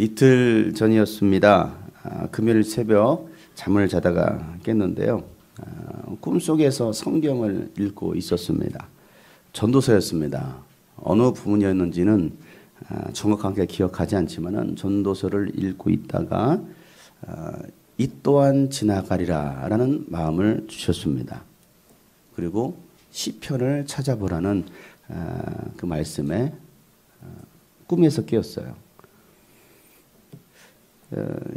이틀 전이었습니다. 금요일 새벽 잠을 자다가 깼는데요. 꿈속에서 성경을 읽고 있었습니다. 전도서였습니다. 어느 부분이었는지는 정확하게 기억하지 않지만은 전도서를 읽고 있다가 이 또한 지나가리라 라는 마음을 주셨습니다. 그리고 시편을 찾아보라는 그 말씀에 꿈에서 깨었어요.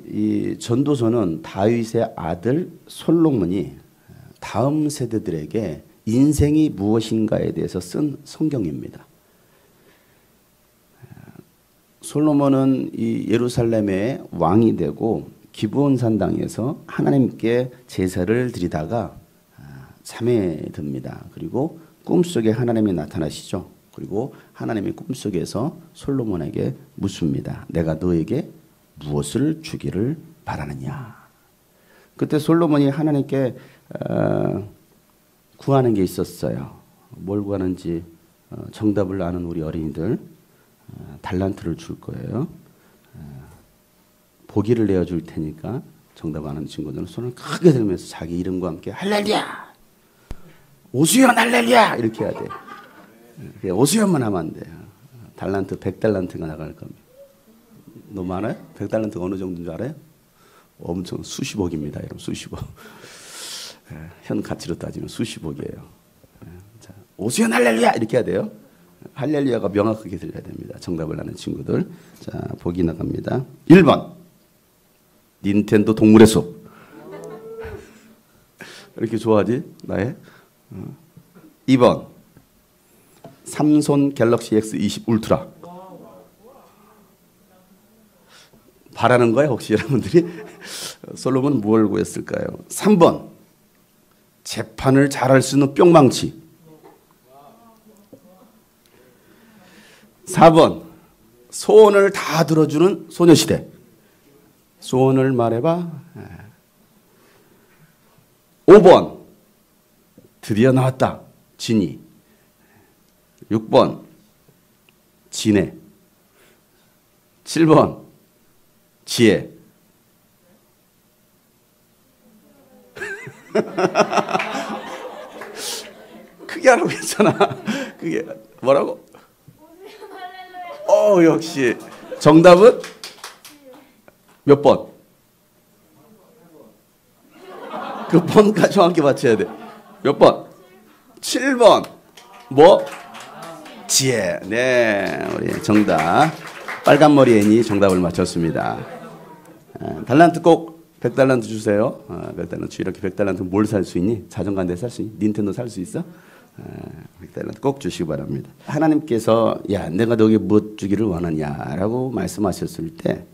이 전도서는 다윗의 아들 솔로몬이 다음 세대들에게 인생이 무엇인가에 대해서 쓴 성경입니다. 솔로몬은 이 예루살렘의 왕이 되고 기브온 산당에서 하나님께 제사를 드리다가 잠에 듭니다. 그리고 꿈속에 하나님이 나타나시죠. 그리고 하나님이 꿈속에서 솔로몬에게 묻습니다. 내가 너에게 무엇을 주기를 바라느냐. 그때 솔로몬이 하나님께 구하는 게 있었어요. 뭘 구하는지 정답을 아는 우리 어린이들 달란트를 줄 거예요. 보기를 내어줄 테니까 정답 아는 친구들은 손을 크게 들면서 자기 이름과 함께 할렐루야, 오수연 할렐루야 이렇게 해야 돼. 오수연만 하면 안 돼요. 달란트 100달란트가 나갈 겁니다. 너무 많아요? 100달란트가 어느 정도인 줄 알아요? 엄청 수십억입니다. 여러분 수십억. 현 가치로 따지면 수십억이에요. 자, 오수연 할렐루야 이렇게 해야 돼요. 할렐루야가 명확하게 들려야 됩니다. 정답을 아는 친구들. 자, 보기 나갑니다. 1번 닌텐도 동물의 숲. 왜 이렇게 좋아하지? 나의? 2번 삼손 갤럭시 S20 울트라. 바라는 거야 혹시 여러분들이? 솔로몬은 뭘 구했을까요? 3번 재판을 잘할 수 있는 뿅망치. 4번 소원을 다 들어주는 소녀시대. 소원을 말해봐. 5번 드디어 나왔다. 진이. 6번 진해. 7번 지혜. 크게 하라고 했잖아. 그게 뭐라고? 역시 정답은 몇 번? 그 번까지 정확히 맞춰야 돼. 몇 번? 7번. 뭐? 지혜. 네, 우리 정답. 빨간 머리 애니 정답을 맞췄습니다. 달란트 꼭 100달란트 주세요. 100달란트. 이렇게 100달란트 뭘 살 수 있니? 자전거 한 대 살 수 있니? 닌텐도 살 수 있어? 100달란트 꼭 주시기 바랍니다. 하나님께서 야 내가 너에게 무엇 주기를 원하냐라고 말씀하셨을 때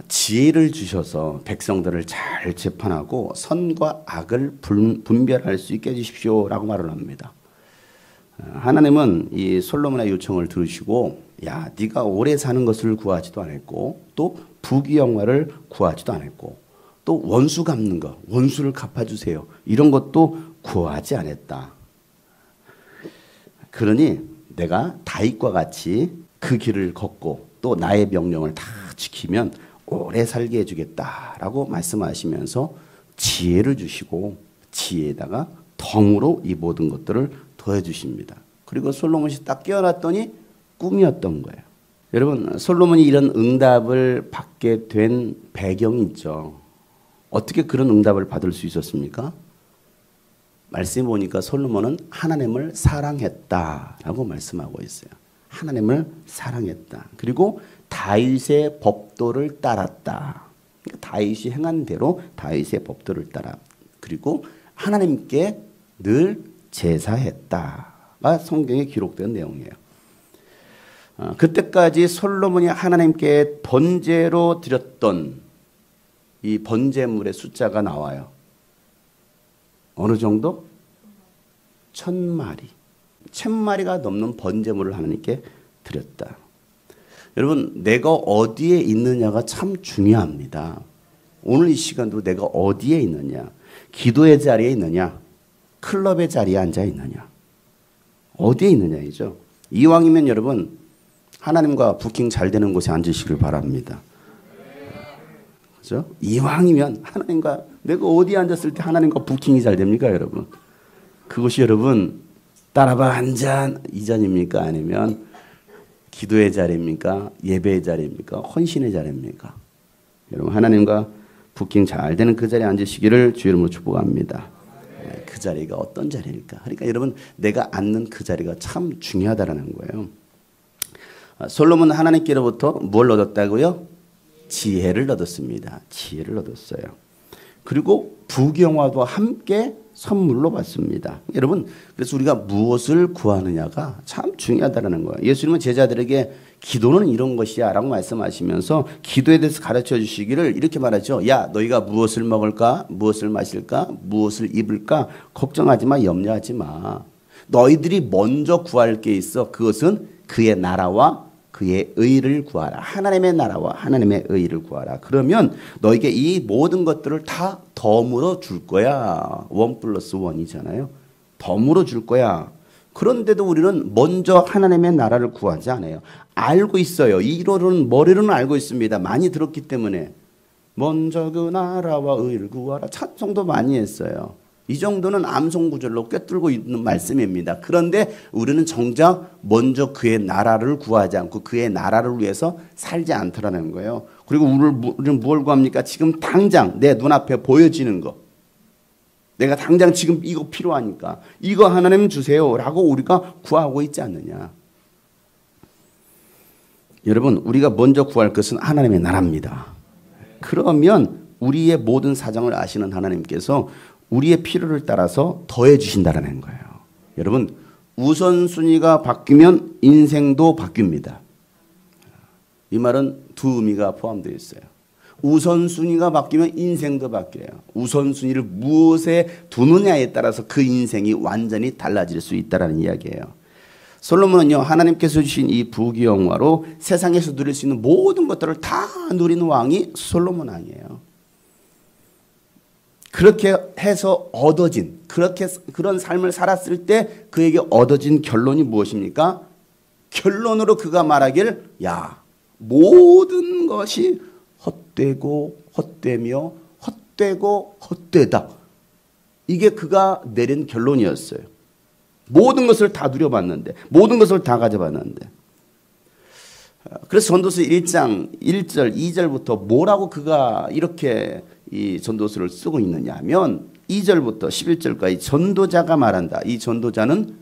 지혜를 주셔서 백성들을 잘 재판하고 선과 악을 분별할 수 있게 해주십시오라고 말을 합니다. 하나님은 이 솔로몬의 요청을 들으시고 야 네가 오래 사는 것을 구하지도 않았고 또 부귀영화를 구하지도 않았고 또 원수 갚는 거 원수를 갚아주세요 이런 것도 구하지 않았다. 그러니 내가 다윗과 같이 그 길을 걷고 또 나의 명령을 다 지키면 오래 살게 해주겠다라고 말씀하시면서 지혜를 주시고 지혜에다가 덤으로 이 모든 것들을 더해 주십니다. 그리고 솔로몬이 딱 깨어났더니 꿈이었던 거예요. 여러분 솔로몬이 이런 응답을 받게 된 배경이 있죠. 어떻게 그런 응답을 받을 수 있었습니까? 말씀해 보니까 솔로몬은 하나님을 사랑했다라고 말씀하고 있어요. 하나님을 사랑했다. 그리고 다윗의 법도를 따랐다. 그러니까 다윗이 행한 대로 다윗의 법도를 따라. 그리고 하나님께 늘 제사했다가 성경에 기록된 내용이에요. 그때까지 솔로몬이 하나님께 번제로 드렸던 이 번제물의 숫자가 나와요. 어느 정도? 1000마리. 1000마리가 넘는 번제물을 하나님께 드렸다. 여러분 내가 어디에 있느냐가 참 중요합니다. 오늘 이 시간도 내가 어디에 있느냐. 기도의 자리에 있느냐. 클럽의 자리에 앉아 있느냐. 어디에 있느냐이죠. 이왕이면 여러분 하나님과 부킹 잘 되는 곳에 앉으시길 바랍니다. 그죠? 이왕이면 하나님과 내가 어디 앉았을 때 하나님과 부킹이 잘 됩니까, 여러분? 그것이 여러분 따라봐 한 잔 이 잔입니까? 아니면 기도의 자리입니까? 예배의 자리입니까? 헌신의 자리입니까? 여러분 하나님과 부킹 잘 되는 그 자리에 앉으시기를 주 이름으로 축복합니다. 그 자리가 어떤 자리일까? 그러니까 여러분 내가 앉는 그 자리가 참 중요하다라는 거예요. 솔로몬은 하나님께로부터 뭘 얻었다고요? 지혜를 얻었습니다. 지혜를 얻었어요. 그리고 부경화도 함께 선물로 받습니다. 여러분 그래서 우리가 무엇을 구하느냐가 참 중요하다는 거예요. 예수님은 제자들에게 기도는 이런 것이야 라고 말씀하시면서 기도에 대해서 가르쳐 주시기를 이렇게 말하죠. 야 너희가 무엇을 먹을까? 무엇을 마실까? 무엇을 입을까? 걱정하지 마. 염려하지 마. 너희들이 먼저 구할 게 있어. 그것은 그의 나라와 그의 의를 구하라. 하나님의 나라와 하나님의 의를 구하라. 그러면 너에게 이 모든 것들을 다 덤으로 줄 거야. 1+1이잖아요. 덤으로 줄 거야. 그런데도 우리는 먼저 하나님의 나라를 구하지 않아요. 알고 있어요. 이론은 머리로는 알고 있습니다. 많이 들었기 때문에. 먼저 그 나라와 의를 구하라. 찬송도 많이 했어요. 이 정도는 암송구절로 꿰뚫고 있는 말씀입니다. 그런데 우리는 정작 먼저 그의 나라를 구하지 않고 그의 나라를 위해서 살지 않더라는 거예요. 그리고 우리는 뭘 구합니까? 지금 당장 내 눈앞에 보여지는 거. 내가 당장 지금 이거 필요하니까 이거 하나님 주세요 라고 우리가 구하고 있지 않느냐. 여러분 우리가 먼저 구할 것은 하나님의 나라입니다. 그러면 우리의 모든 사정을 아시는 하나님께서 우리의 필요를 따라서 더해 주신다는 거예요. 여러분 우선순위가 바뀌면 인생도 바뀝니다. 이 말은 두 의미가 포함되어 있어요. 우선순위가 바뀌면 인생도 바뀌어요. 우선순위를 무엇에 두느냐에 따라서 그 인생이 완전히 달라질 수 있다는 이야기예요. 솔로몬은요 하나님께서 주신 이 부귀영화로 세상에서 누릴 수 있는 모든 것들을 다 누리는 왕이 솔로몬 왕이에요. 그렇게 해서 얻어진 그런 삶을 살았을 때 그에게 얻어진 결론이 무엇입니까? 결론으로 그가 말하길 야 모든 것이 헛되고 헛되며 헛되고 헛되다. 이게 그가 내린 결론이었어요. 모든 것을 다 누려봤는데 모든 것을 다 가져봤는데 그래서 전도서 1장 1절 2절부터 뭐라고 그가 이렇게 이 전도서를 쓰고 있느냐 하면 2절부터 11절까지 전도자가 말한다. 이 전도자는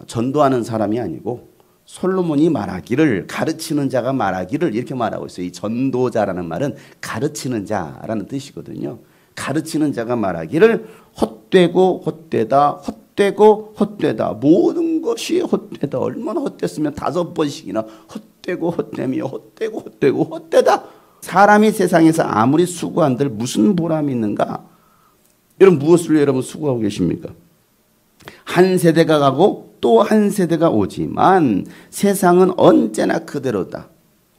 전도하는 사람이 아니고 솔로몬이 말하기를 가르치는 자가 말하기를 이렇게 말하고 있어요. 이 전도자라는 말은 가르치는 자라는 뜻이거든요. 가르치는 자가 말하기를 헛되고 헛되다 헛되고 헛되다 모든 것이 헛되다. 얼마나 헛됐으면 5번씩이나 헛되고 헛되며 헛되고 헛되고 헛되다. 사람이 세상에서 아무리 수고한들 무슨 보람이 있는가? 여러분 무엇을 여러분 수고하고 계십니까? 한 세대가 가고 또 한 세대가 오지만 세상은 언제나 그대로다.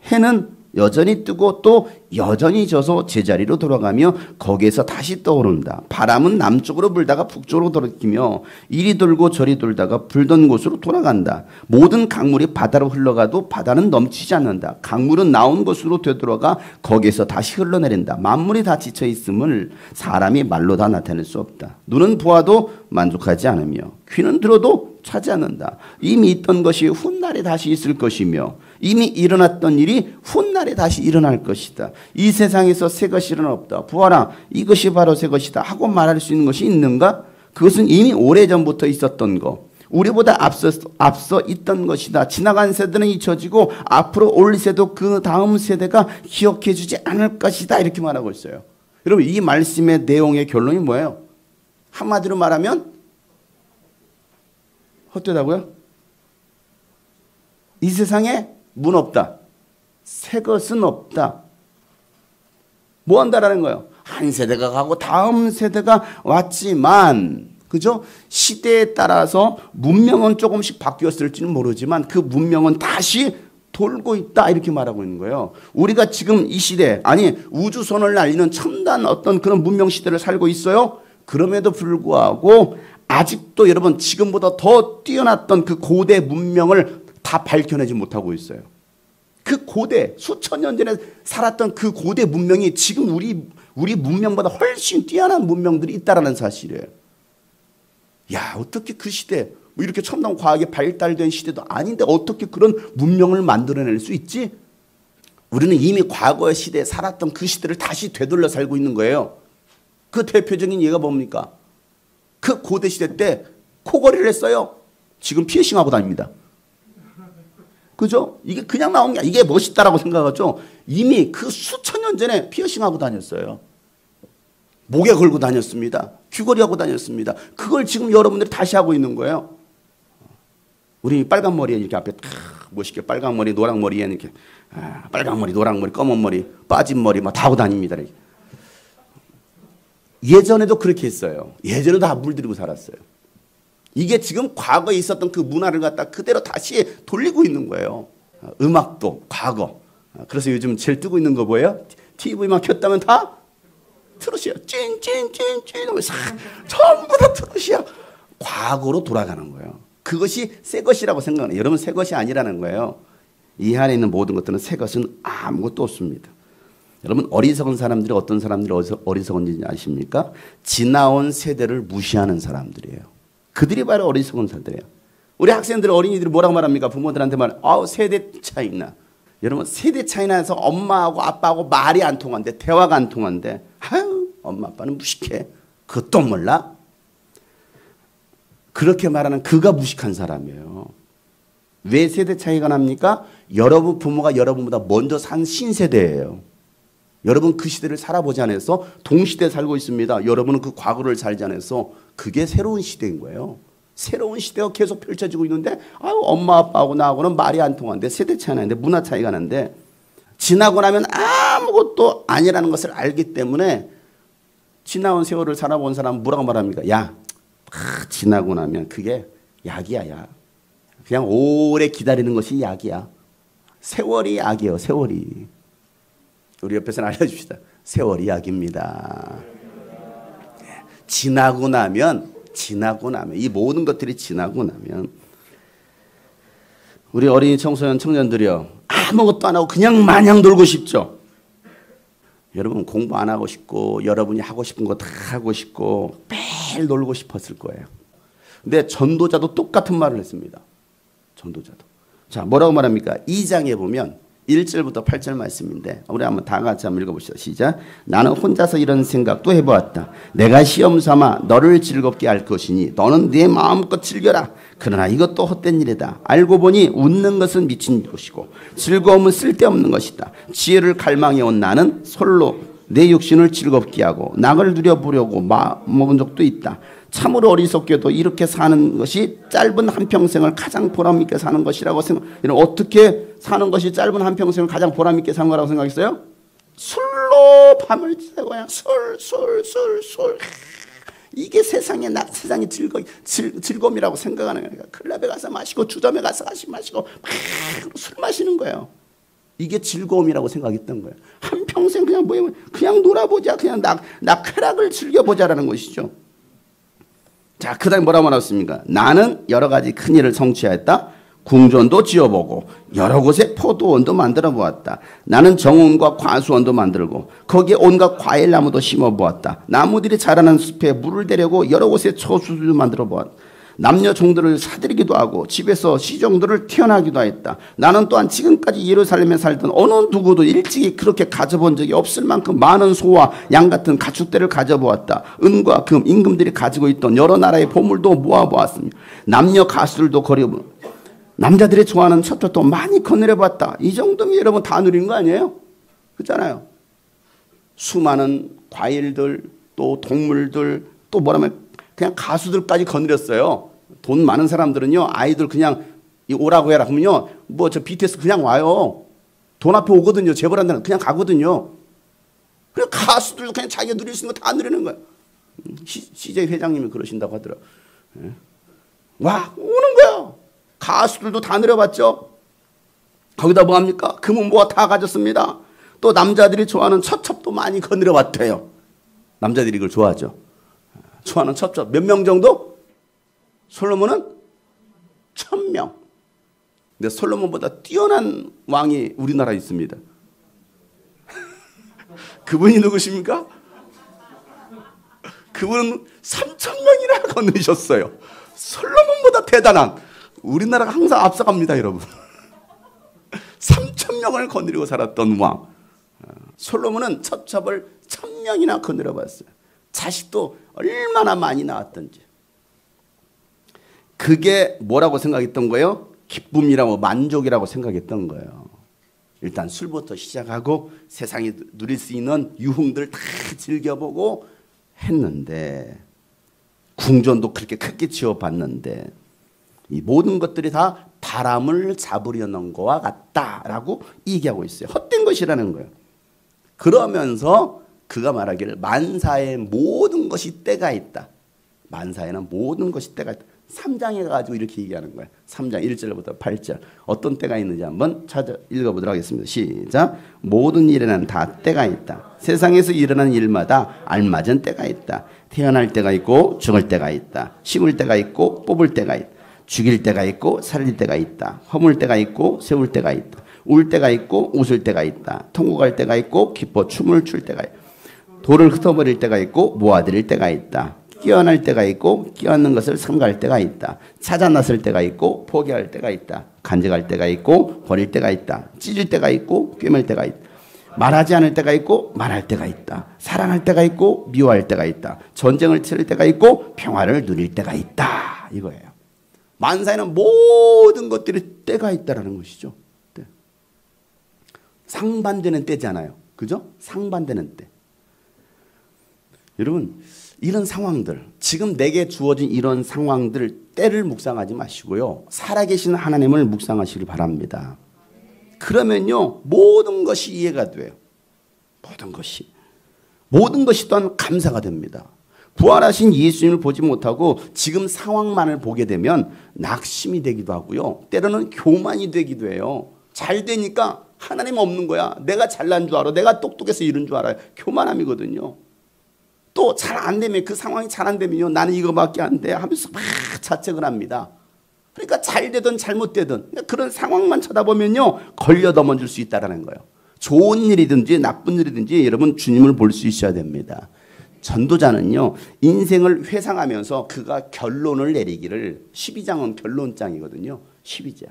해는 여전히 뜨고 또 여전히 져서 제자리로 돌아가며 거기에서 다시 떠오른다. 바람은 남쪽으로 불다가 북쪽으로 돌아키며 이리 돌고 저리 돌다가 불던 곳으로 돌아간다. 모든 강물이 바다로 흘러가도 바다는 넘치지 않는다. 강물은 나온 곳으로 되돌아가 거기에서 다시 흘러내린다. 만물이 다 지쳐 있음을 사람이 말로 다 나타낼 수 없다. 눈은 보아도 만족하지 않으며 귀는 들어도 차지 않는다. 이미 있던 것이 훗날에 다시 있을 것이며 이미 일어났던 일이 훗날에 다시 일어날 것이다. 이 세상에서 새 것이란 없다. 보아라 이것이 바로 새 것이다 하고 말할 수 있는 것이 있는가? 그것은 이미 오래전부터 있었던 거. 우리보다 앞서 있던 것이다. 지나간 세대는 잊혀지고 앞으로 올 세도 그 다음 세대가 기억해 주지 않을 것이다. 이렇게 말하고 있어요. 여러분 이 말씀의 내용의 결론이 뭐예요? 한마디로 말하면 헛되다고요? 이 세상에 문 없다. 새 것은 없다. 뭐 한다라는 거예요? 한 세대가 가고 다음 세대가 왔지만 그죠? 시대에 따라서 문명은 조금씩 바뀌었을지는 모르지만 그 문명은 다시 돌고 있다 이렇게 말하고 있는 거예요. 우리가 지금 이 시대 아니 우주선을 날리는 첨단 어떤 그런 문명 시대를 살고 있어요. 그럼에도 불구하고 아직도 여러분 지금보다 더 뛰어났던 그 고대 문명을 다 밝혀내지 못하고 있어요. 그 고대 수천 년 전에 살았던 그 고대 문명이 지금 우리 문명보다 훨씬 뛰어난 문명들이 있다라는 사실이에요. 야, 어떻게 그 시대 뭐 이렇게 첨단 과학이 발달된 시대도 아닌데 어떻게 그런 문명을 만들어낼 수 있지? 우리는 이미 과거의 시대에 살았던 그 시대를 다시 되돌려 살고 있는 거예요. 그 대표적인 예가 뭡니까? 그 고대 시대 때 코걸이를 했어요. 지금 피어싱하고 다닙니다. 그죠? 이게 그냥 나온 게 이게 멋있다라고 생각하죠. 이미 그 수천 년 전에 피어싱하고 다녔어요. 목에 걸고 다녔습니다. 귀걸이하고 다녔습니다. 그걸 지금 여러분들이 다시 하고 있는 거예요. 우리 빨간 머리에 이렇게 앞에 탁 멋있게 빨간 머리, 노랑 머리에 이렇게 빨간 머리, 노랑 머리, 검은 머리, 빠진 머리 막 다 하고 다닙니다. 예전에도 그렇게 했어요. 예전에도 다 물들이고 살았어요. 이게 지금 과거에 있었던 그 문화를 갖다 그대로 다시 돌리고 있는 거예요. 음악도 과거. 그래서 요즘 제일 뜨고 있는 거 뭐예요? TV만 켰다면 다 트롯이야. 찐찐찐찐 전부 다 트롯이야. 과거로 돌아가는 거예요. 그것이 새 것이라고 생각해요. 여러분 새 것이 아니라는 거예요. 이 안에 있는 모든 것들은 새 것은 아무것도 없습니다. 여러분 어리석은 사람들이 어떤 사람들이 어리석은지 아십니까? 지나온 세대를 무시하는 사람들이에요. 그들이 바로 어리석은 사람들이에요. 우리 학생들 어린이들이 뭐라고 말합니까? 부모들한테 세대 차이나. 여러분 세대 차이나서 엄마하고 아빠하고 말이 안 통한대. 대화가 안 통한대. 아유 엄마 아빠는 무식해. 그것도 몰라? 그렇게 말하는 그가 무식한 사람이에요. 왜 세대 차이가 납니까? 여러분 부모가 여러분보다 먼저 산 신세대예요. 여러분 그 시대를 살아보지 않아서 동시대에 살고 있습니다. 여러분은 그 과거를 살지 않아서 그게 새로운 시대인 거예요. 새로운 시대가 계속 펼쳐지고 있는데 엄마 아빠하고 나하고는 말이 안 통한데 세대 차이가 나는데 문화 차이가 나는데 지나고 나면 아무것도 아니라는 것을 알기 때문에 지나온 세월을 살아본 사람은 뭐라고 말합니까? 야 지나고 나면 그게 약이야. 야. 그냥 오래 기다리는 것이 약이야. 세월이 약이에요. 세월이. 우리 옆에서는 알려줍시다. 세월이 약입니다. 지나고 나면 이 모든 것들이 지나고 나면 우리 어린이 청소년 청년들이요. 아무것도 안 하고 그냥 마냥 놀고 싶죠. 여러분 공부 안 하고 싶고 여러분이 하고 싶은 거 다 하고 싶고 매일 놀고 싶었을 거예요. 근데 전도자도 똑같은 말을 했습니다. 전도자도. 자, 뭐라고 말합니까? 2장에 보면 1절부터 8절 말씀인데 우리 한번 다 같이 한번 읽어보시죠. 시작. 나는 혼자서 이런 생각도 해보았다. 내가 시험 삼아 너를 즐겁게 할 것이니 너는 네 마음껏 즐겨라. 그러나 이것도 헛된 일이다. 알고 보니 웃는 것은 미친 것이고 즐거움은 쓸데없는 것이다. 지혜를 갈망해온 나는 솔로 내 육신을 즐겁게 하고 낙을 누려보려고 먹은 적도 있다. 참으로 어리석게도 이렇게 사는 것이 짧은 한평생을 가장 보람있게 사는 것이라고 어떻게 사는 것이 짧은 한평생을 가장 보람있게 사는 거라고 생각했어요? 술로 밤을 새고야 술. 이게 세상의 즐거움이라고 생각하는 거예요. 클럽에 가서 마시고 주점에 가서 마시고 막 술 마시는 거예요. 이게 즐거움이라고 생각했던 거예요. 한평생 그냥 놀아보자. 그냥 쾌락을 즐겨보자라는 것이죠. 자, 그 다음에 뭐라고 말했습니까? 나는 여러 가지 큰 일을 성취하였다. 궁전도 지어보고 여러 곳에 포도원도 만들어 보았다. 나는 정원과 과수원도 만들고 거기에 온갖 과일나무도 심어보았다. 나무들이 자라는 숲에 물을 대려고 여러 곳에 초수도 만들어 보았다. 남녀 종들을 사들이기도 하고 집에서 시종들을 태어나기도 했다. 나는 또한 지금까지 예루살렘에 살던 어느 누구도 일찍이 그렇게 가져본 적이 없을 만큼 많은 소와 양 같은 가축들을 가져보았다. 은과 금, 임금들이 가지고 있던 여러 나라의 보물도 모아보았습니다. 남녀 가수들도 거려보고 남자들이 좋아하는 첩첩도 많이 거느려봤다. 이 정도면 여러분 다 누린 거 아니에요? 그렇잖아요. 수많은 과일들 또 동물들 또 뭐라면 그냥 가수들까지 거느렸어요. 돈 많은 사람들은요 아이들 그냥 오라고 해라 그러면요 저 BTS 그냥 와요. 돈 앞에 오거든요. 재벌한 데는 그냥 가거든요. 그리고 가수들도 그냥 자기가 누릴 수 있는 거 다 누리는 거예요. CJ 회장님이 그러신다고 하더라고요. 와 오는 거야. 가수들도 다 누려봤죠. 거기다 뭐합니까? 금은 뭐가 다 가졌습니다. 또 남자들이 좋아하는 첩첩도 많이 거느려봤대요. 남자들이 이걸 좋아하죠. 좋아하는 첩첩 몇 명 정도? 솔로몬은 1000명. 근데 솔로몬보다 뛰어난 왕이 우리나라에 있습니다. 그분이 누구십니까? 그분은 3,000명이나 건너셨어요. 솔로몬보다 대단한, 우리나라가 항상 앞서갑니다, 여러분. 3,000명을 거느리고 살았던 왕. 솔로몬은 첩첩을 1,000명이나 거느려 봤어요. 자식도 얼마나 많이 낳았던지. 그게 뭐라고 생각했던 거예요? 기쁨이라고, 만족이라고 생각했던 거예요. 일단 술부터 시작하고 세상에 누릴 수 있는 유흥들 다 즐겨보고 했는데, 궁전도 그렇게 크게 지어봤는데 이 모든 것들이 다 바람을 잡으려는 거와 같다라고 얘기하고 있어요. 헛된 것이라는 거예요. 그러면서 그가 말하기를 만사의 모든 것이 때가 있다. 만사에는 모든 것이 때가 있다. 3장에 가지고 이렇게 얘기하는 거예요. 3장 1절부터 8절. 어떤 때가 있는지 한번 찾아 읽어보도록 하겠습니다. 시작. 모든 일에는 다 때가 있다. 세상에서 일어나는 일마다 알맞은 때가 있다. 태어날 때가 있고 죽을 때가 있다. 심을 때가 있고 뽑을 때가 있다. 죽일 때가 있고 살릴 때가 있다. 허물 때가 있고 세울 때가 있다. 울 때가 있고 웃을 때가 있다. 통곡할 때가 있고 기뻐 춤을 출 때가 있다. 돌을 흩어버릴 때가 있고 모아들일 때가 있다. 끼어날 때가 있고 끼어는 것을 삼가할 때가 있다. 찾아 나설 때가 있고 포기할 때가 있다. 간직할 때가 있고 버릴 때가 있다. 찢을 때가 있고 꿰맬 때가 있다. 말하지 않을 때가 있고 말할 때가 있다. 사랑할 때가 있고 미워할 때가 있다. 전쟁을 치를 때가 있고 평화를 누릴 때가 있다. 이거예요. 만사에는 모든 것들이 때가 있다라는 것이죠. 때. 상반되는 때잖아요. 그죠? 상반되는 때. 여러분, 이런 상황들, 지금 내게 주어진 이런 상황들, 때를 묵상하지 마시고요. 살아계신 하나님을 묵상하시길 바랍니다. 그러면요, 모든 것이 이해가 돼요. 모든 것이 또한 감사가 됩니다. 부활하신 예수님을 보지 못하고 지금 상황만을 보게 되면 낙심이 되기도 하고요. 때로는 교만이 되기도 해요. 잘 되니까 하나님 없는 거야. 내가 잘난 줄 알아. 내가 똑똑해서 이런 줄 알아요. 교만함이거든요. 또 잘 안 되면, 그 상황이 잘 안 되면요, 나는 이거밖에 안 돼 하면서 막 자책을 합니다. 그러니까 잘 되든 잘못되든 그런 상황만 쳐다보면요, 걸려 넘어질 수 있다는 거예요. 좋은 일이든지 나쁜 일이든지 여러분 주님을 볼 수 있어야 됩니다. 전도자는요, 인생을 회상하면서 그가 결론을 내리기를, 12장은 결론장이거든요. 12장.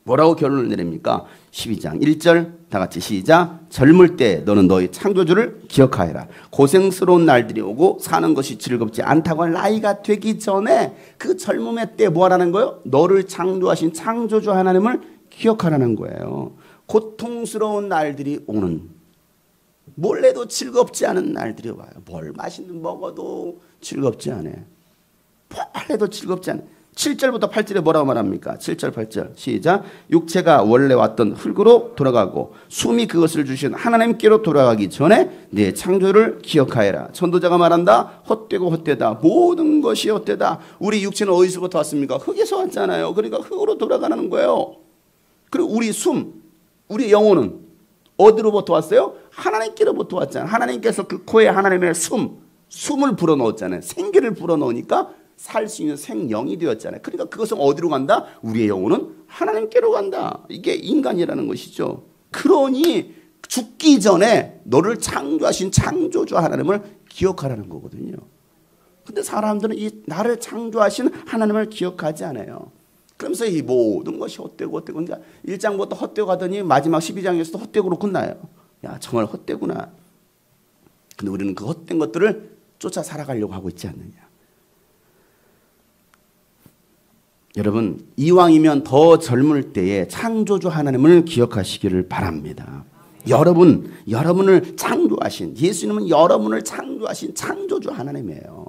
뭐라고 결론을 내립니까? 12장 1절 다 같이 시작. 젊을 때 너는 너희 창조주를 기억하여라. 고생스러운 날들이 오고 사는 것이 즐겁지 않다고 할 나이가 되기 전에 그 젊음의 때 뭐 하라는 거예요? 너를 창조하신 창조주 하나님을 기억하라는 거예요. 고통스러운 날들이 오는, 뭘 해도 즐겁지 않은 날들이 와요. 뭘 맛있는 먹어도 즐겁지 않아요. 뭘 해도 즐겁지 않아요. 7절부터 8절에 뭐라고 말합니까? 7절 8절 시작. 육체가 원래 왔던 흙으로 돌아가고 숨이 그것을 주신 하나님께로 돌아가기 전에 내 창조를 기억하여라. 전도자가 말한다. 헛되고 헛되다. 모든 것이 헛되다. 우리 육체는 어디서부터 왔습니까? 흙에서 왔잖아요. 그러니까 흙으로 돌아가는 거예요. 그리고 우리 숨, 우리 영혼은 어디로부터 왔어요? 하나님께로부터 왔잖아요. 하나님께서 그 코에 하나님의 숨을 불어넣었잖아요. 생기를 불어넣으니까 살 수 있는 생명이 되었잖아요. 그러니까 그것은 어디로 간다? 우리의 영혼은 하나님께로 간다. 이게 인간이라는 것이죠. 그러니 죽기 전에 너를 창조하신 창조주 하나님을 기억하라는 거거든요. 근데 사람들은 이 나를 창조하신 하나님을 기억하지 않아요. 그러면서 이 모든 것이 헛되고 그러니까 1장부터 헛되고 가더니 마지막 12장에서도 헛되고로 끝나요. 야, 정말 헛되구나. 근데 우리는 그 헛된 것들을 쫓아 살아가려고 하고 있지 않느냐. 여러분, 이왕이면 더 젊을 때에 창조주 하나님을 기억하시기를 바랍니다. 여러분을 창조하신, 예수님은 여러분을 창조하신 창조주 하나님이에요.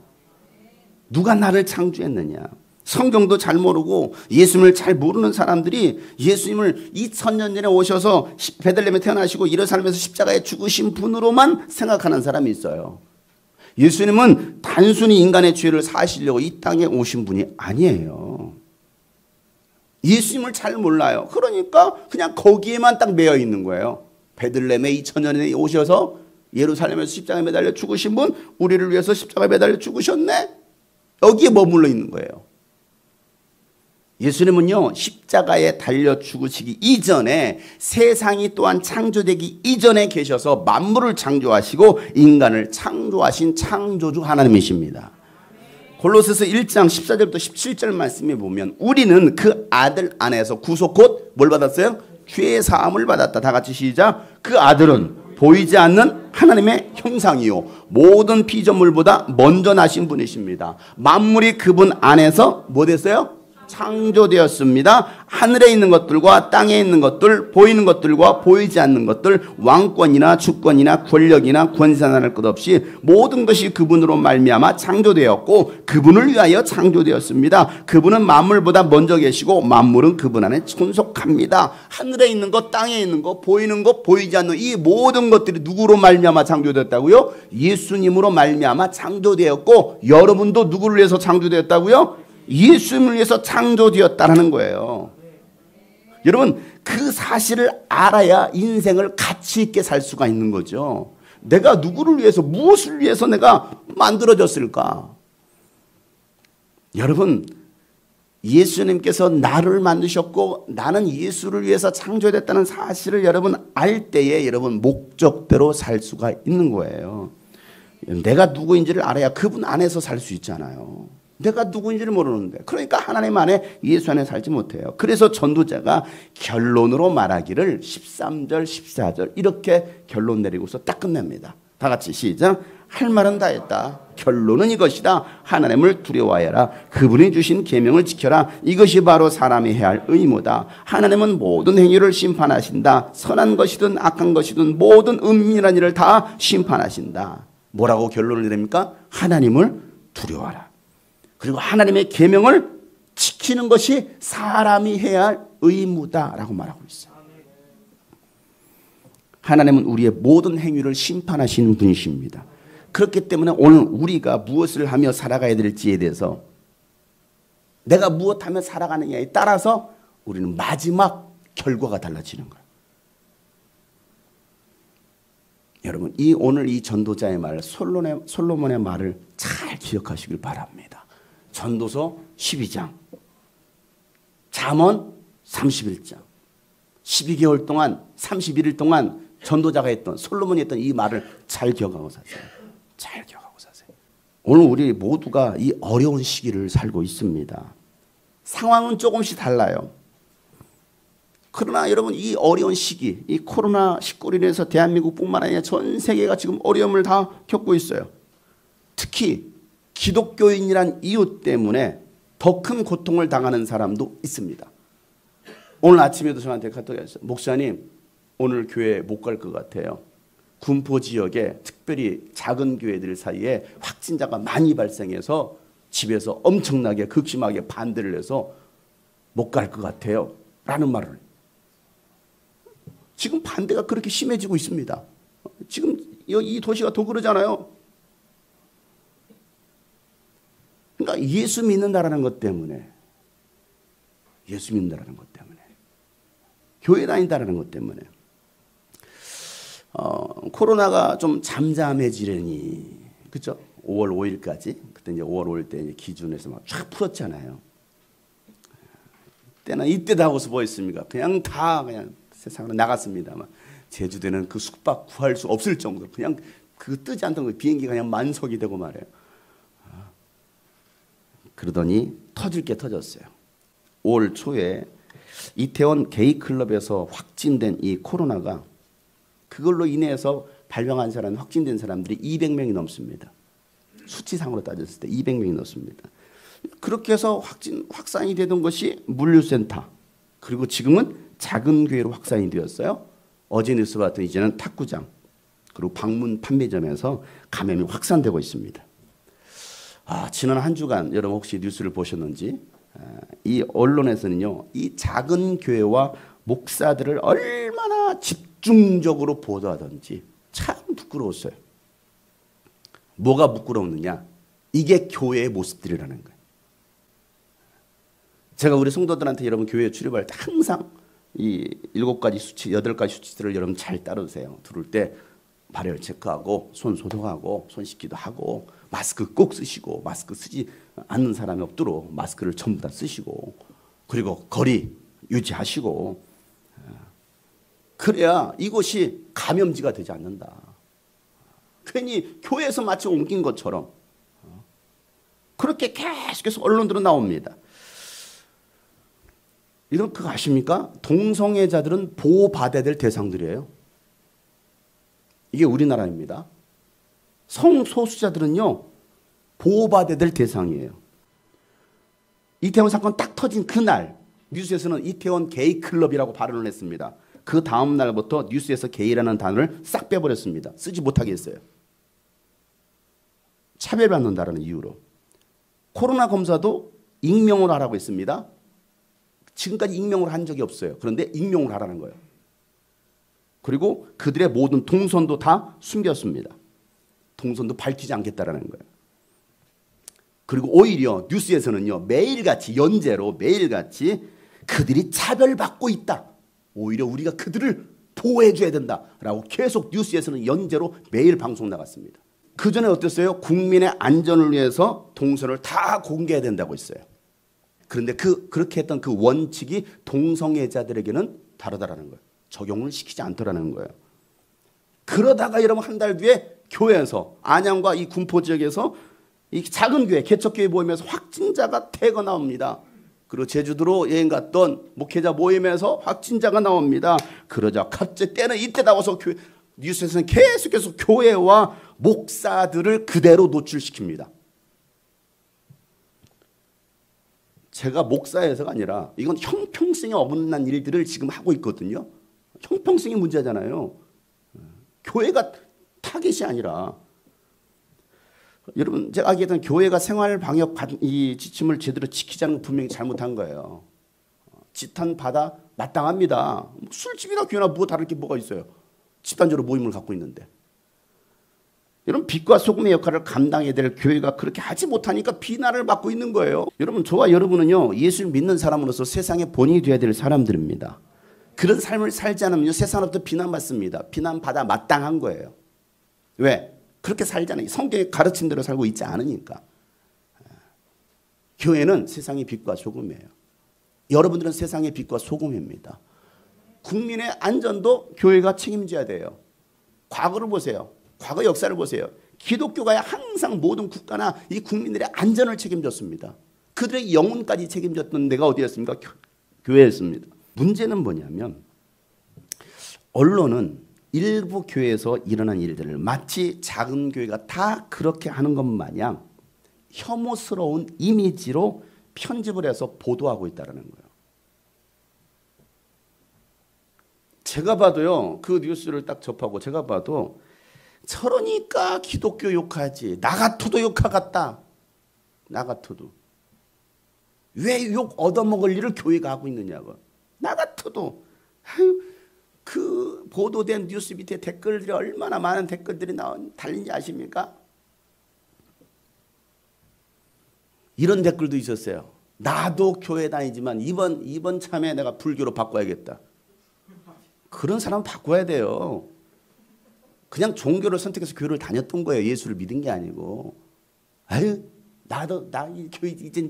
누가 나를 창조했느냐? 성경도 잘 모르고 예수님을 잘 모르는 사람들이 예수님을 2000년 전에 오셔서 베들레헴에 태어나시고 예루살렘에서 십자가에 죽으신 분으로만 생각하는 사람이 있어요. 예수님은 단순히 인간의 죄를 사시려고 이 땅에 오신 분이 아니에요. 예수님을 잘 몰라요. 그러니까 그냥 거기에만 딱 매여 있는 거예요. 베들레헴에 2000년 전에 오셔서 예루살렘에서 십자가에 매달려 죽으신 분, 우리를 위해서 십자가에 매달려 죽으셨네? 여기에 머물러 있는 거예요. 예수님은요 십자가에 달려 죽으시기 이전에 세상이 또한 창조되기 이전에 계셔서 만물을 창조하시고 인간을 창조하신 창조주 하나님이십니다. 골로새서 1장 14절부터 17절 말씀에 보면 우리는 그 아들 안에서 구속 곧 뭘 받았어요? 죄의 사함을 받았다. 다 같이 시작. 그 아들은 보이지 않는 하나님의 형상이요 모든 피조물보다 먼저 나신 분이십니다. 만물이 그분 안에서 뭐 됐어요? 창조되었습니다. 하늘에 있는 것들과 땅에 있는 것들, 보이는 것들과 보이지 않는 것들, 왕권이나 주권이나 권력이나 권세나 할 것 없이 모든 것이 그분으로 말미암아 창조되었고 그분을 위하여 창조되었습니다. 그분은 만물보다 먼저 계시고 만물은 그분 안에 존속합니다. 하늘에 있는 것, 땅에 있는 것, 보이는 것, 보이지 않는 이 모든 것들이 누구로 말미암아 창조되었다고요? 예수님으로 말미암아 창조되었고 여러분도 누구를 위해서 창조되었다고요? 예수님을 위해서 창조되었다는 거예요. 여러분 그 사실을 알아야 인생을 가치 있게 살 수가 있는 거죠. 내가 누구를 위해서 무엇을 위해서 내가 만들어졌을까? 여러분 예수님께서 나를 만드셨고 나는 예수를 위해서 창조됐다는 사실을 여러분 알 때에 여러분 목적대로 살 수가 있는 거예요. 내가 누구인지를 알아야 그분 안에서 살 수 있잖아요. 내가 누구인지를 모르는데 그러니까 하나님 안에 예수 안에 살지 못해요. 그래서 전도자가 결론으로 말하기를 13절 14절 이렇게 결론 내리고서 딱 끝냅니다. 다 같이 시작. 할 말은 다 했다. 결론은 이것이다. 하나님을 두려워하여라. 그분이 주신 계명을 지켜라. 이것이 바로 사람이 해야 할 의무다. 하나님은 모든 행위를 심판하신다. 선한 것이든 악한 것이든 모든 은밀한 일을 다 심판하신다. 뭐라고 결론을 내립니까? 하나님을 두려워하라. 그리고 하나님의 계명을 지키는 것이 사람이 해야 할 의무다라고 말하고 있어요. 하나님은 우리의 모든 행위를 심판하시는 분이십니다. 그렇기 때문에 오늘 우리가 무엇을 하며 살아가야 될지에 대해서 내가 무엇하며 살아가느냐에 따라서 우리는 마지막 결과가 달라지는 거예요. 여러분 오늘 이 전도자의 말 솔로몬의 말을 잘 기억하시길 바랍니다. 전도서 12장, 잠언 31장, 12개월 동안 31일 동안 전도자가 했던 솔로몬이 했던 이 말을 잘 기억하고 사세요. 잘 기억하고 사세요. 오늘 우리 모두가 이 어려운 시기를 살고 있습니다. 상황은 조금씩 달라요. 그러나 여러분 이 어려운 시기, 이 코로나19로 인해서 대한민국뿐만 아니라 전 세계가 지금 어려움을 다 겪고 있어요. 특히 기독교인이란 이유 때문에 더 큰 고통을 당하는 사람도 있습니다. 오늘 아침에도 저한테 카톡이 왔어요. 목사님 오늘 교회 못 갈 것 같아요. 군포 지역에 특별히 작은 교회들 사이에 확진자가 많이 발생해서 집에서 엄청나게 극심하게 반대를 해서 못 갈 것 같아요. 라는 말을 해요. 지금 반대가 그렇게 심해지고 있습니다. 지금 이 도시가 더 그러잖아요. 그러니까 예수 믿는다라는 것 때문에 예수 믿는다라는 것 때문에 교회 다닌다라는 것 때문에 코로나가 좀 잠잠해지려니 그렇죠? 5월 5일까지 그때 이제 5월 5일 때 이제 기준에서 막 쫙 풀었잖아요. 때는 이때다 하고서 뭐 했습니까? 그냥 세상으로 나갔습니다만 제주도는 그 숙박 구할 수 없을 정도로 그냥 그 뜨지 않던 그 비행기가 그냥 만석이 되고 말이에요. 그러더니 터질 게 터졌어요. 5월 초에 이태원 게이클럽에서 확진된 이 코로나가 그걸로 인해서 발병한 사람, 확진된 사람들이 200명이 넘습니다. 수치상으로 따졌을 때 200명이 넘습니다. 그렇게 해서 확산이 되던 것이 물류센터 그리고 지금은 작은 교회로 확산이 되었어요. 어제 뉴스 봤더니 이제는 탁구장 그리고 방문 판매점에서 감염이 확산되고 있습니다. 지난 한 주간 여러분 혹시 뉴스를 보셨는지 이 언론에서는요 이 작은 교회와 목사들을 얼마나 집중적으로 보도하던지 참 부끄러웠어요. 뭐가 부끄러웠느냐? 이게 교회의 모습들이라는 거예요. 제가 우리 성도들한테 여러분 교회에 출입할 때 항상 이 7가지 수치, 8가지 수치들을 여러분 잘 따르세요. 들을 때 발열 체크하고 손 소독하고 손 씻기도 하고 마스크 꼭 쓰시고 마스크 쓰지 않는 사람이 없도록 마스크를 전부 다 쓰시고 그리고 거리 유지하시고 그래야 이곳이 감염지가 되지 않는다. 괜히 교회에서 마치 옮긴 것처럼 그렇게 계속해서 언론들은 나옵니다. 이런 그거 아십니까? 동성애자들은 보호받아야 될 대상들이에요. 이게 우리나라입니다. 성소수자들은요 보호받아야 될 대상이에요. 이태원 사건 딱 터진 그날 뉴스에서는 이태원 게이 클럽이라고 발언을 했습니다. 그 다음 날부터 뉴스에서 게이라는 단어를 싹 빼버렸습니다. 쓰지 못하게 했어요. 차별받는다는 이유로. 코로나 검사도 익명으로 하라고 했습니다. 지금까지 익명으로 한 적이 없어요. 그런데 익명으로 하라는 거예요. 그리고 그들의 모든 동선도 다 숨겼습니다. 동선도 밝히지 않겠다라는 거예요. 그리고 오히려 뉴스에서는요 매일같이 연재로 매일같이 그들이 차별받고 있다. 오히려 우리가 그들을 보호해줘야 된다라고 계속 뉴스에서는 연재로 매일 방송 나갔습니다. 그전에 어땠어요? 국민의 안전을 위해서 동선을 다 공개해야 된다고 했어요. 그런데 그렇게 했던 그 원칙이 동성애자들에게는 다르다라는 거예요. 적용을 시키지 않더라는 거예요. 그러다가 여러분 한 달 뒤에 교회에서 안양과 이 군포 지역에서 이 작은 교회 개척교회 모임에서 확진자가 대거 나옵니다. 그리고 제주도로 여행 갔던 목회자 모임에서 확진자가 나옵니다. 그러자 갑자기 때는 이때 나와서 뉴스에서는 계속해서 교회와 목사들을 그대로 노출시킵니다. 제가 목사여서가 아니라 이건 형평성에 어긋난 일들을 지금 하고 있거든요. 형평성이 문제잖아요. 교회가 타겟이 아니라 여러분 제가 알기에는 교회가 생활방역 이 지침을 제대로 지키지 않은 건 분명히 잘못한 거예요. 지탄받아 마땅합니다. 술집이나 교회나 뭐 다를 게 뭐가 있어요. 집단적으로 모임을 갖고 있는데. 여러분 빛과 소금의 역할을 감당해야 될 교회가 그렇게 하지 못하니까 비난을 받고 있는 거예요. 여러분 저와 여러분은요 예수를 믿는 사람으로서 세상의 본인이 되어야 될 사람들입니다. 그런 삶을 살지 않으면 세상으로부터 비난받습니다. 비난받아 마땅한 거예요. 왜? 그렇게 살잖아요. 성경의 가르친 대로 살고 있지 않으니까. 교회는 세상의 빛과 소금이에요. 여러분들은 세상의 빛과 소금입니다. 국민의 안전도 교회가 책임져야 돼요. 과거를 보세요. 과거 역사를 보세요. 기독교가 항상 모든 국가나 이 국민들의 안전을 책임졌습니다. 그들의 영혼까지 책임졌던 데가 어디였습니까? 교회였습니다. 문제는 뭐냐면 언론은 일부 교회에서 일어난 일들을 마치 작은 교회가 다 그렇게 하는 것 마냥 혐오스러운 이미지로 편집을 해서 보도하고 있다는 거예요. 제가 봐도요. 그 뉴스를 딱 접하고 제가 봐도 저러니까 기독교 욕하지. 나 같아도 욕하겠다. 나 같아도. 왜 욕 얻어먹을 일을 교회가 하고 있느냐고. 나 같아도. 아유, 그 보도된 뉴스 밑에 댓글들이 얼마나 많은 댓글들이 달린지 아십니까? 이런 댓글도 있었어요. 나도 교회 다니지만 이번 참에 내가 불교로 바꿔야겠다. 그런 사람은 바꿔야 돼요. 그냥 종교를 선택해서 교회를 다녔던 거예요. 예수를 믿은 게 아니고. 아유, 나 이 교회 이젠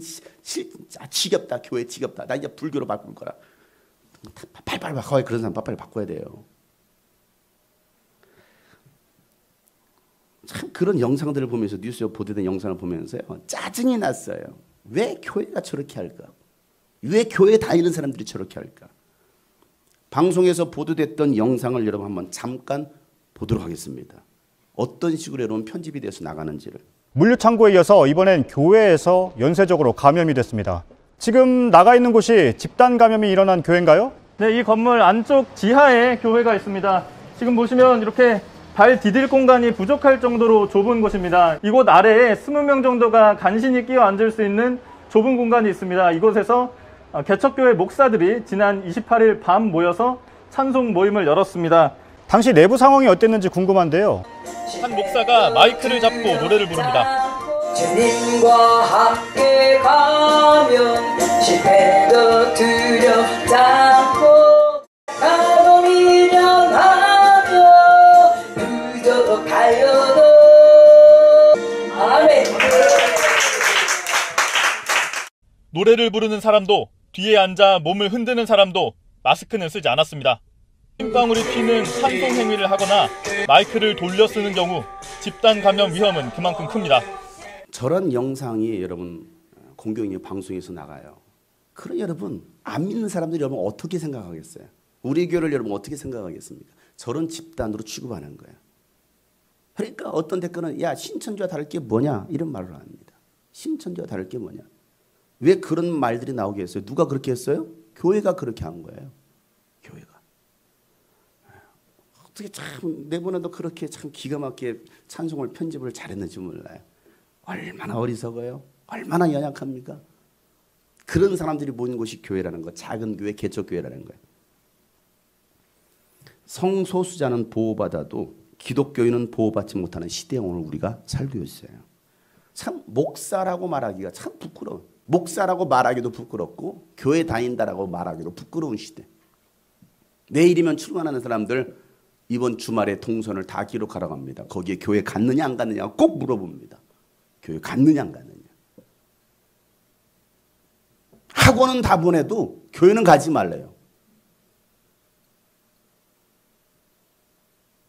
지겹다. 교회 지겹다. 나 이제 불교로 바꿀 거라. 빨리 바꿔야 그런 사람 빨리 바꿔야 돼요. 참 그런 영상들을 보면서 뉴스에 보도된 영상을 보면서요. 짜증이 났어요. 왜 교회가 저렇게 할까? 왜 교회 다니는 사람들이 저렇게 할까? 방송에서 보도됐던 영상을 여러분 한번 잠깐 보도록 하겠습니다. 어떤 식으로 여러분 편집이 돼서 나가는지를. 물류창고에 이어서 이번엔 교회에서 연쇄적으로 감염이 됐습니다. 지금 나가 있는 곳이 집단 감염이 일어난 교회인가요? 네, 이 건물 안쪽 지하에 교회가 있습니다. 지금 보시면 이렇게 발 디딜 공간이 부족할 정도로 좁은 곳입니다. 이곳 아래에 20명 정도가 간신히 끼어 앉을 수 있는 좁은 공간이 있습니다. 이곳에서 개척교회 목사들이 지난 28일 밤 모여서 찬송 모임을 열었습니다. 당시 내부 상황이 어땠는지 궁금한데요. 한 목사가 마이크를 잡고 노래를 부릅니다. 주님과 함께 가면 실패도 두렵지 않고 가도 미련하며 부족하여도 아멘. 노래를 부르는 사람도 뒤에 앉아 몸을 흔드는 사람도 마스크는 쓰지 않았습니다. 흰방울이 튀는 찬송 행위를 하거나 마이크를 돌려 쓰는 경우 집단 감염 위험은 그만큼 큽니다. 저런 영상이 여러분 공교육 방송에서 나가요. 그럼 여러분 안 믿는 사람들이 여러분 어떻게 생각하겠어요? 우리 교회를 여러분 어떻게 생각하겠습니까? 저런 집단으로 취급하는 거예요. 그러니까 어떤 댓글은 야 신천지와 다를 게 뭐냐 이런 말을 합니다. 신천지와 다를 게 뭐냐. 왜 그런 말들이 나오게 했어요? 누가 그렇게 했어요? 교회가 그렇게 한 거예요. 교회가. 어떻게 참 내보내도 그렇게 참 기가 막히게 찬송을 편집을 잘했는지 몰라요. 얼마나 어리석어요? 얼마나 연약합니까? 그런 사람들이 모인 곳이 교회라는 거, 작은 교회, 개척교회라는 거예요. 성소수자는 보호받아도 기독교인은 보호받지 못하는 시대에 오늘 우리가 살고 있어요. 참 목사라고 말하기가 참 부끄러워. 목사라고 말하기도 부끄럽고 교회 다닌다라고 말하기도 부끄러운 시대. 내일이면 출근하는 사람들 이번 주말에 동선을 다 기록하라고 합니다. 거기에 교회 갔느냐 안 갔느냐 꼭 물어봅니다. 교회 갔느냐 안 갔느냐. 학원은 다 보내도 교회는 가지 말래요.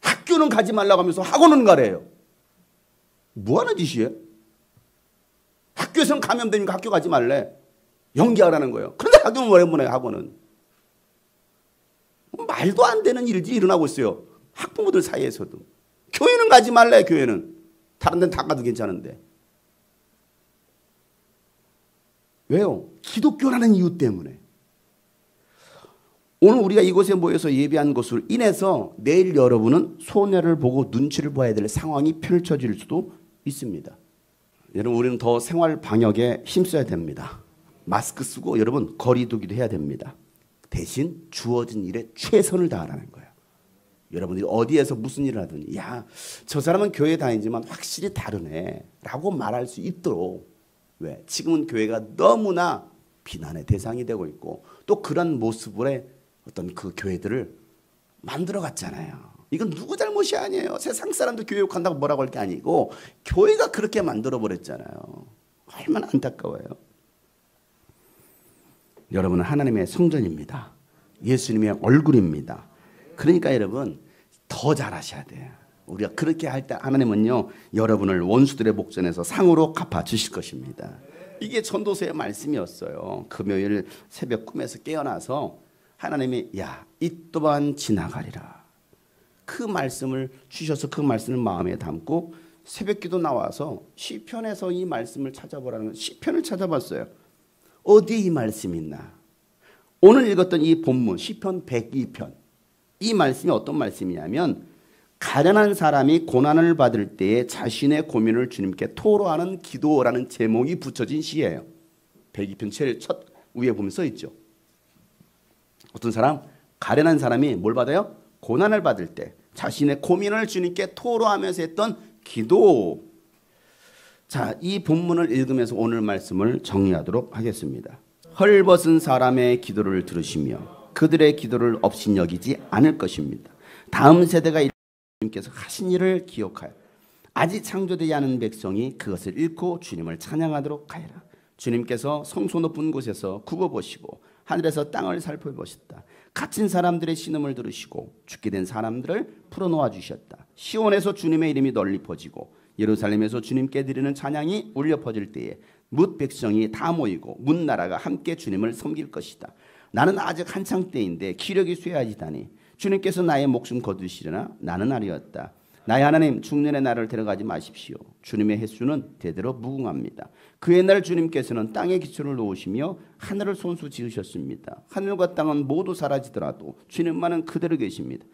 학교는 가지 말라고 하면서 학원은 가래요. 뭐 하는 짓이에요? 학교에서는 감염되니까 학교 가지 말래. 연기하라는 거예요. 그런데 학교는 왜 보내요? 학원은. 말도 안 되는 일이 일어나고 있어요. 학부모들 사이에서도. 교회는 가지 말래. 교회는. 다른 데는 다 가도 괜찮은데. 왜요? 기독교라는 이유 때문에. 오늘 우리가 이곳에 모여서 예배한 것으로 인해서 내일 여러분은 손해를 보고 눈치를 봐야 될 상황이 펼쳐질 수도 있습니다. 여러분 우리는 더 생활 방역에 힘써야 됩니다. 마스크 쓰고 여러분 거리 두기도 해야 됩니다. 대신 주어진 일에 최선을 다하라는 거예요. 여러분들이 어디에서 무슨 일을 하든지 야, 저 사람은 교회 다니지만 확실히 다르네 라고 말할 수 있도록. 왜? 지금은 교회가 너무나 비난의 대상이 되고 있고 또 그런 모습의 어떤 그 교회들을 만들어 갔잖아요. 이건 누구 잘못이 아니에요. 세상 사람도 교회 욕한다고 뭐라고 할 게 아니고 교회가 그렇게 만들어 버렸잖아요. 얼마나 안타까워요. 여러분은 하나님의 성전입니다. 예수님의 얼굴입니다. 그러니까 여러분 더 잘하셔야 돼요. 우리가 그렇게 할 때 하나님은요 여러분을 원수들의 목전에서 상으로 갚아주실 것입니다. 이게 전도서의 말씀이었어요. 금요일 새벽 꿈에서 깨어나서 하나님이 야, 이 또한 지나가리라. 그 말씀을 주셔서 그 말씀을 마음에 담고 새벽기도 나와서 시편에서 이 말씀을 찾아보라는 시편을 찾아봤어요. 어디에 이 말씀이 있나? 오늘 읽었던 이 본문 시편 102편 이 말씀이 어떤 말씀이냐면 가련한 사람이 고난을 받을 때에 자신의 고민을 주님께 토로하는 기도라는 제목이 붙여진 시예요. 102편 제일 첫 위에 보면 써 있죠. 어떤 사람? 가련한 사람이 뭘 받아요? 고난을 받을 때 자신의 고민을 주님께 토로하면서 했던 기도. 자, 이 본문을 읽으면서 오늘 말씀을 정리하도록 하겠습니다. 헐벗은 사람의 기도를 들으시며 그들의 기도를 업신여기지 않을 것입니다. 다음 세대가 주님께서 하신 일을 기억하여 아직 창조되지 않은 백성이 그것을 읽고 주님을 찬양하도록 하여라. 주님께서 성소 높은 곳에서 굽어보시고 하늘에서 땅을 살펴보셨다. 갇힌 사람들의 신음을 들으시고 죽게 된 사람들을 풀어놓아 주셨다. 시온에서 주님의 이름이 널리 퍼지고 예루살렘에서 주님께 드리는 찬양이 울려 퍼질 때에 뭇 백성이 다 모이고 뭇 나라가 함께 주님을 섬길 것이다. 나는 아직 한창 때인데 기력이 쇠하지다니 주님께서 나의 목숨 거두시려나 나는 아니었다. 나의 하나님 중년의 나를 데려가지 마십시오. 주님의 횟수는 대대로 무궁합니다. 그 옛날 주님께서는 땅에 기초를 놓으시며 하늘을 손수 지으셨습니다. 하늘과 땅은 모두 사라지더라도 주님만은 그대로 계십니다.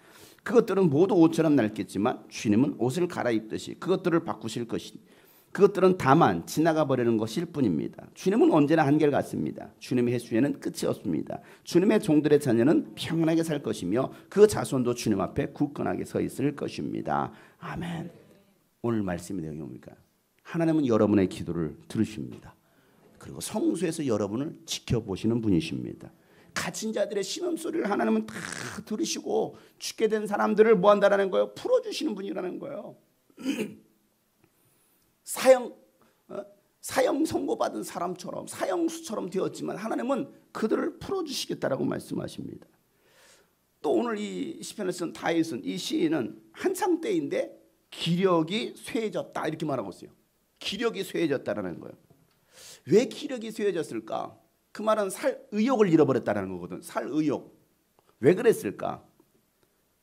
그것들은 모두 옷처럼 낡겠지만 주님은 옷을 갈아입듯이 그것들을 바꾸실 것이니 그것들은 다만 지나가 버리는 것일 뿐입니다. 주님은 언제나 한결 같습니다. 주님의 횟수에는 끝이 없습니다. 주님의 종들의 자녀는 평안하게 살 것이며 그 자손도 주님 앞에 굳건하게 서 있을 것입니다. 아멘. 오늘 말씀이 내용이 뭡니까? 하나님은 여러분의 기도를 들으십니다. 그리고 성소에서 여러분을 지켜보시는 분이십니다. 갇힌 자들의 신음소리를 하나님은 다 들으시고 죽게 된 사람들을 뭐 한다라는 거예요? 풀어주시는 분이라는 거예요. 사형 선고받은 사람처럼 사형수처럼 되었지만 하나님은 그들을 풀어주시겠다라고 말씀하십니다. 또 오늘 이 시편을 쓴 다윗은, 이 시인은 한창 때인데 기력이 쇠해졌다 이렇게 말하고 있어요. 기력이 쇠해졌다라는 거예요. 왜 기력이 쇠해졌을까? 그 말은 살 의욕을 잃어버렸다는 거거든. 살 의욕. 왜 그랬을까?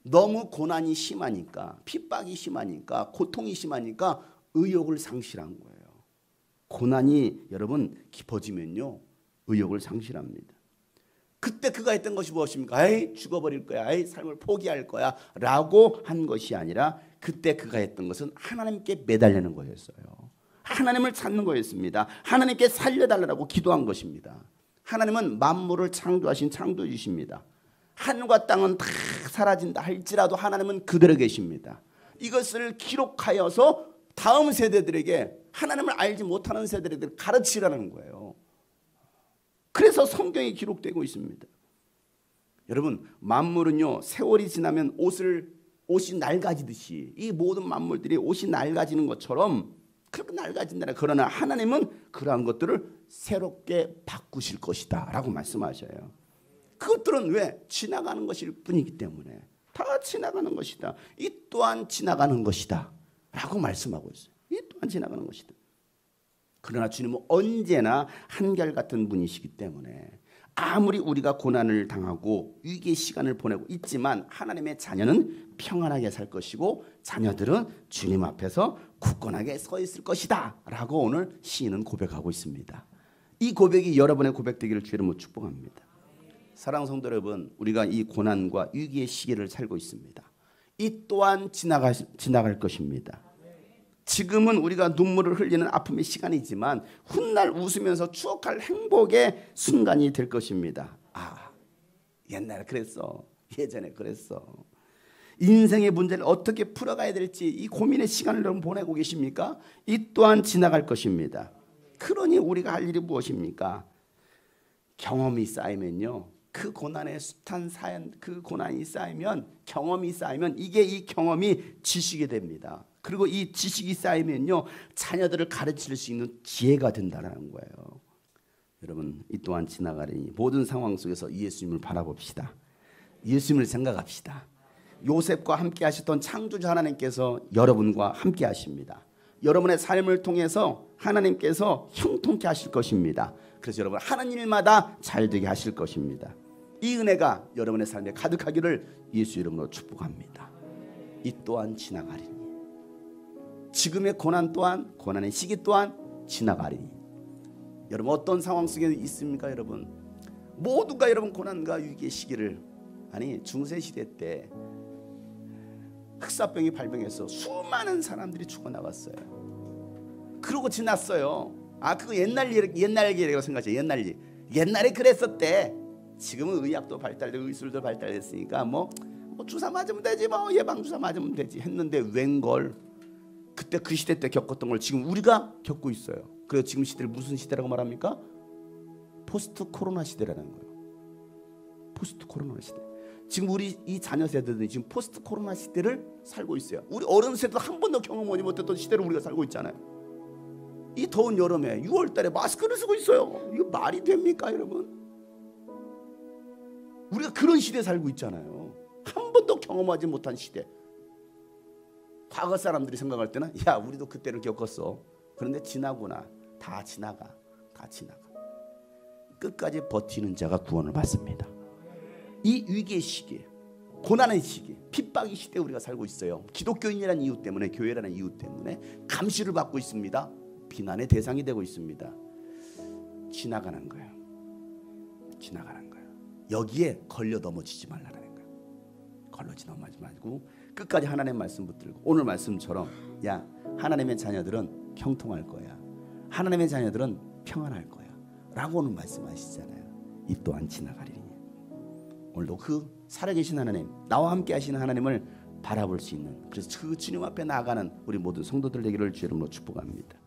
너무 고난이 심하니까, 핍박이 심하니까, 고통이 심하니까 의욕을 상실한 거예요. 고난이 여러분 깊어지면요 의욕을 상실합니다. 그때 그가 했던 것이 무엇입니까? 아이 죽어버릴 거야, 아이 삶을 포기할 거야 라고 한 것이 아니라 그때 그가 했던 것은 하나님께 매달리는 거였어요. 하나님을 찾는 거였습니다. 하나님께 살려달라고 기도한 것입니다. 하나님은 만물을 창조하신 창조주십니다. 하늘과 땅은 다 사라진다 할지라도 하나님은 그대로 계십니다. 이것을 기록하여서 다음 세대들에게, 하나님을 알지 못하는 세대들에게 가르치라는 거예요. 그래서 성경이 기록되고 있습니다. 여러분, 만물은요 세월이 지나면 옷이 낡아지듯이 이 모든 만물들이 옷이 낡아지는 것처럼 그렇게 낡아진다. 그러나 하나님은 그러한 것들을 새롭게 바꾸실 것이다 라고 말씀하셔요. 그것들은 왜? 지나가는 것일 뿐이기 때문에. 다 지나가는 것이다. 이 또한 지나가는 것이다 라고 말씀하고 있어요. 이 또한 지나가는 것이다. 그러나 주님은 언제나 한결같은 분이시기 때문에 아무리 우리가 고난을 당하고 위기의 시간을 보내고 있지만 하나님의 자녀는 평안하게 살 것이고 자녀들은 주님 앞에서 굳건하게 서 있을 것이다 라고 오늘 시인은 고백하고 있습니다. 이 고백이 여러분의 고백되기를 주의 이름으로 축복합니다. 사랑하는 성도 여러분, 우리가 이 고난과 위기의 시기를 살고 있습니다. 이 또한 지나갈 것입니다. 지금은 우리가 눈물을 흘리는 아픔의 시간이지만 훗날 웃으면서 추억할 행복의 순간이 될 것입니다. 아, 옛날에 그랬어. 예전에 그랬어. 인생의 문제를 어떻게 풀어가야 될지 이 고민의 시간을 여러분 보내고 계십니까? 이 또한 지나갈 것입니다. 그러니 우리가 할 일이 무엇입니까? 경험이 쌓이면요, 그 고난의 숱한 사연, 그 고난이 쌓이면, 경험이 쌓이면 이게 이 경험이 지식이 됩니다. 그리고 이 지식이 쌓이면요 자녀들을 가르칠 수 있는 지혜가 된다는 거예요. 여러분, 이 또한 지나가리니 모든 상황 속에서 예수님을 바라봅시다. 예수님을 생각합시다. 요셉과 함께 하셨던 창조주 하나님께서 여러분과 함께 하십니다. 여러분의 삶을 통해서 하나님께서 형통케 하실 것입니다. 그래서 여러분 하는 일마다 잘되게 하실 것입니다. 이 은혜가 여러분의 삶에 가득하기를 예수 이름으로 축복합니다. 이 또한 지나가리니, 지금의 고난 또한, 고난의 시기 또한 지나가리니. 여러분 어떤 상황 속에 있습니까? 여러분 모두가 여러분 고난과 위기의 시기를, 아니 중세시대 때 흑사병이 발병해서 수많은 사람들이 죽어나갔어요. 그러고 지났어요. 아, 그거 옛날 얘기라고 생각하죠. 옛날 일. 옛날에 그랬었대. 지금은 의학도 발달되고 의술도 발달됐으니까 뭐 주사 맞으면 되지, 뭐 예방 주사 맞으면 되지 했는데 웬걸 그때 그 시대 때 겪었던 걸 지금 우리가 겪고 있어요. 그래서 지금 시대를 무슨 시대라고 말합니까? 포스트 코로나 시대라는 거예요. 포스트 코로나 시대. 지금 우리 이 자녀 세대들이 지금 포스트 코로나 시대를 살고 있어요. 우리 어른 세대도 한 번도 경험하지 못했던 시대를 우리가 살고 있잖아요. 이 더운 여름에 6월 달에 마스크를 쓰고 있어요. 이거 말이 됩니까, 여러분? 우리가 그런 시대에 살고 있잖아요. 한 번도 경험하지 못한 시대. 과거 사람들이 생각할 때는 야, 우리도 그때를 겪었어. 그런데 지나구나. 다 지나가. 다 지나가. 끝까지 버티는 자가 구원을 받습니다. 이 위기의 시기, 고난의 시기, 핍박의 시대에 우리가 살고 있어요. 기독교인이라는 이유 때문에, 교회라는 이유 때문에 감시를 받고 있습니다. 비난의 대상이 되고 있습니다. 지나가는 거예요. 지나가는 거예요. 여기에 걸려 넘어지지 말라는 거예요. 걸러지 넘어지지 말고 끝까지 하나님의 말씀 붙들고, 오늘 말씀처럼 야, 하나님의 자녀들은 형통할 거야. 하나님의 자녀들은 평안할 거야 라고 오늘 말씀하시잖아요. 이 또한 지나가리니. 오늘도 그 살아계신 하나님, 나와 함께 하시는 하나님을 바라볼 수 있는, 그래서 그 주님 앞에 나아가는 우리 모든 성도들 되기를 주의 이름으로 축복합니다.